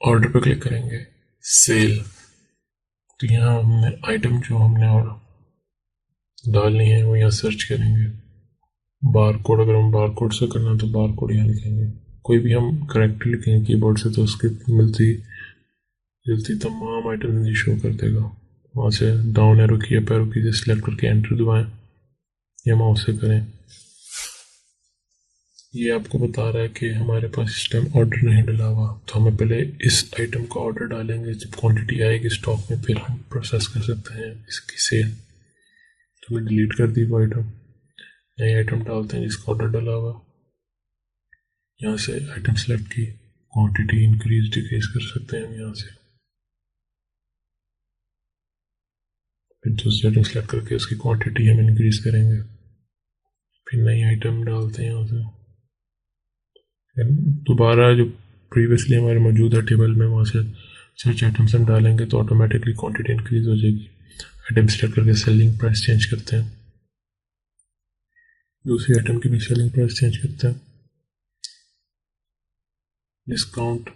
Order पे click करेंगे, cell, तो यहाँ हमने आइटम जो हमने और डालनी है वो यहाँ सर्च करेंगे। बार कोड, अगर हम बार कोड से करना तो बार कोड यहाँ लिखेंगे। कोई भी हम करेक्टली लिखेंगे कीबोर्ड से तो उसकी मिलती जुलती तमाम आइटम शो कर देगा। वहाँ से डाउन एरो की, अप एरो की से सिलेक्ट करके एंटर दबाएं या माउस से करें। ये आपको बता रहा है कि हमारे पास इस टाइम ऑर्डर नहीं डला हुआ, तो हमें पहले इस आइटम का ऑर्डर डालेंगे। जब क्वांटिटी आएगी स्टॉक में फिर हम प्रोसेस कर सकते हैं इसकी सेल। तो मैं डिलीट कर दी वो आइटम, नई आइटम डालते हैं जिसका ऑर्डर डला हुआ। यहाँ से आइटम सेलेक्ट की, क्वांटिटी इंक्रीज डिक्रीज कर सकते हैं हम यहाँ से। फिर दूसरी आइटम सेलेक्ट करके उसकी क्वांटिटी हम इंक्रीज करेंगे। फिर नई आइटम डालते हैं यहाँ से। दोबारा जो प्रीवियसली हमारे मौजूदा टेबल में वहाँ से सर्च आइटम्स हम डालेंगे तो ऑटोमेटिकली क्वांटिटी इंक्रीज हो जाएगी। आइटम सेलेक्ट करके सेलिंग प्राइस चेंज करते हैं, दूसरी आइटम की भी सेलिंग प्राइस चेंज करते हैं। डिस्काउंट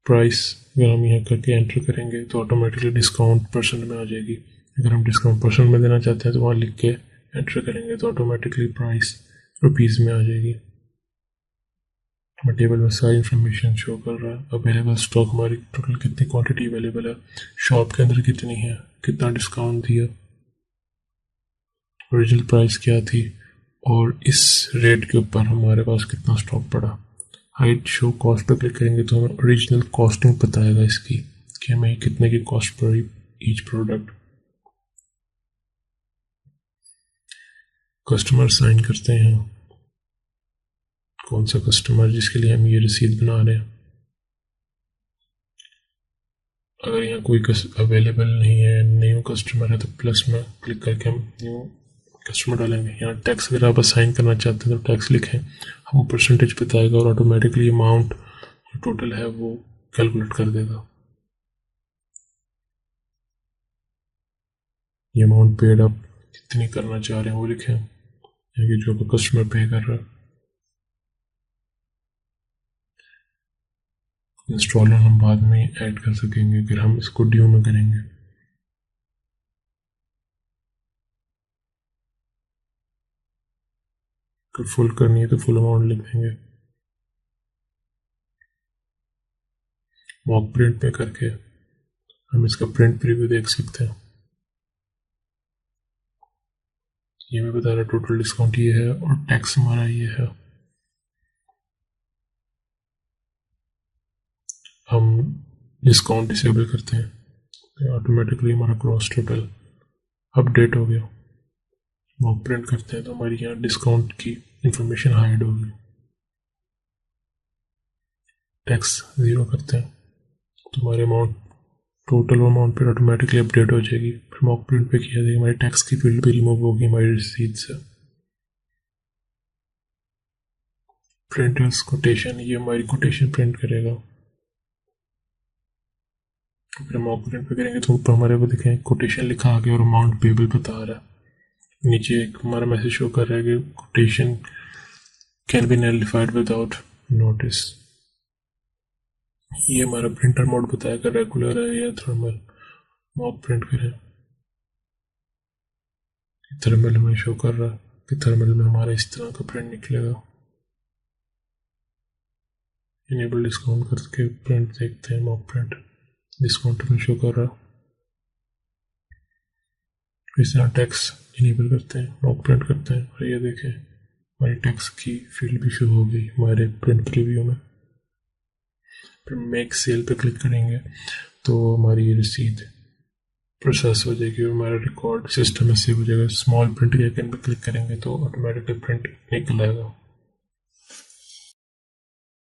प्राइस अगर हम यहाँ करके एंटर करेंगे तो ऑटोमेटिकली डिस्काउंट परसेंट में आ जाएगी। अगर हम डिस्काउंट परसेंट में देना चाहते हैं तो वहाँ लिख के एंटर करेंगे तो ऑटोमेटिकली प्राइस रुपीज़ में आ जाएगी। हमारे टेबल में सारी इन्फॉर्मेशन शो कर रहा है। अवेलेबल स्टॉक, हमारी टोटल कितनी क्वांटिटी अवेलेबल है, शॉप के अंदर कितनी है, कितना डिस्काउंट दिया, ओरिजिनल प्राइस क्या थी, और इस रेट के ऊपर हमारे पास कितना स्टॉक पड़ा। Hide show cost per click करेंगे तो हमें ओरिजिनल कॉस्टिंग बताएगा इसकी कि हमें कितने की कॉस्ट पड़ी ईच प्रोडक्ट। कस्टमर साइन करते हैं, कौन सा कस्टमर जिसके लिए हम ये रसीद बना रहे हैं। अगर यहाँ कोई अवेलेबल नहीं है, न्यू कस्टमर है, तो प्लस में क्लिक करके हम न्यू कस्टमर डालेंगे। यहाँ टैक्स अगर आप असाइन करना चाहते हैं तो टैक्स लिखें, हम परसेंटेज बताएगा और ऑटोमेटिकली अमाउंट जो टोटल है वो कैलकुलेट कर देगा। ये अमाउंट पेड आप कितनी करना चाह रहे हैं वो लिखें, यानी जो कस्टमर पे कर रहा है। इंस्टॉलर हम बाद में ऐड कर सकेंगे अगर हम इसको ड्यू में करेंगे। अगर फुल करनी है तो फुल अमाउंट लिख देंगे। मॉक प्रिंट पे करके हम इसका प्रिंट प्रीव्यू देख सकते हैं। ये भी बता रहा है टोटल डिस्काउंट ये है और टैक्स हमारा ये है। हम डिस्काउंट डिसेबल करते हैं तो ऑटोमेटिकली हमारा क्रॉस टोटल अपडेट हो गया। मॉक प्रिंट करते हैं तो हमारी यहाँ डिस्काउंट की इंफॉर्मेशन हाइड होगी। टैक्स ज़ीरो करते हैं तो हमारे अमाउंट टोटल अमाउंट पर ऑटोमेटिकली अपडेट हो जाएगी। फिर मॉक प्रिंट पे किया जाएगा, हमारी टैक्स की फील्ड भी रिमूव होगी हमारी रसीद से। प्रिंटर्स कोटेशन, ये हमारी कोटेशन प्रिंट करेगा। फिर मॉक प्रिंट पे करेंगे तो ऊपर हमारे को दिखें कोटेशन लिखा आ गया और अमाउंट पेबल बता रहा है। नीचे एक हमारा मैसेज शो कर रहा है कि quotation can be nullified without notice. ये हमारा प्रिंटर मोड बताएगा रेगुलर है या थर्मल। मॉक प्रिंट करें, थर्मल में शो कर रहा है कि थर्मल में हमारा इस तरह का प्रिंट निकलेगा। इनेबल डिस्काउंट करके प्रिंट देखते हैं, मॉक प्रिंट डिस्काउंट में शो कर रहा। इस तरह टैक्स इनेबल करते हैं, मॉक प्रिंट करते हैं और ये देखें हमारी टैक्स की फील्ड भी शो हो गई हमारे प्रिंट प्रीव्यू में। फिर मेक सेल पे क्लिक करेंगे तो हमारी रसीद प्रोसेस हो जाएगी और हमारा रिकॉर्ड सिस्टम में सेव हो जाएगा। स्मॉल प्रिंट के आइकन पे क्लिक करेंगे तो ऑटोमेटिकली प्रिंट निकल आएगा।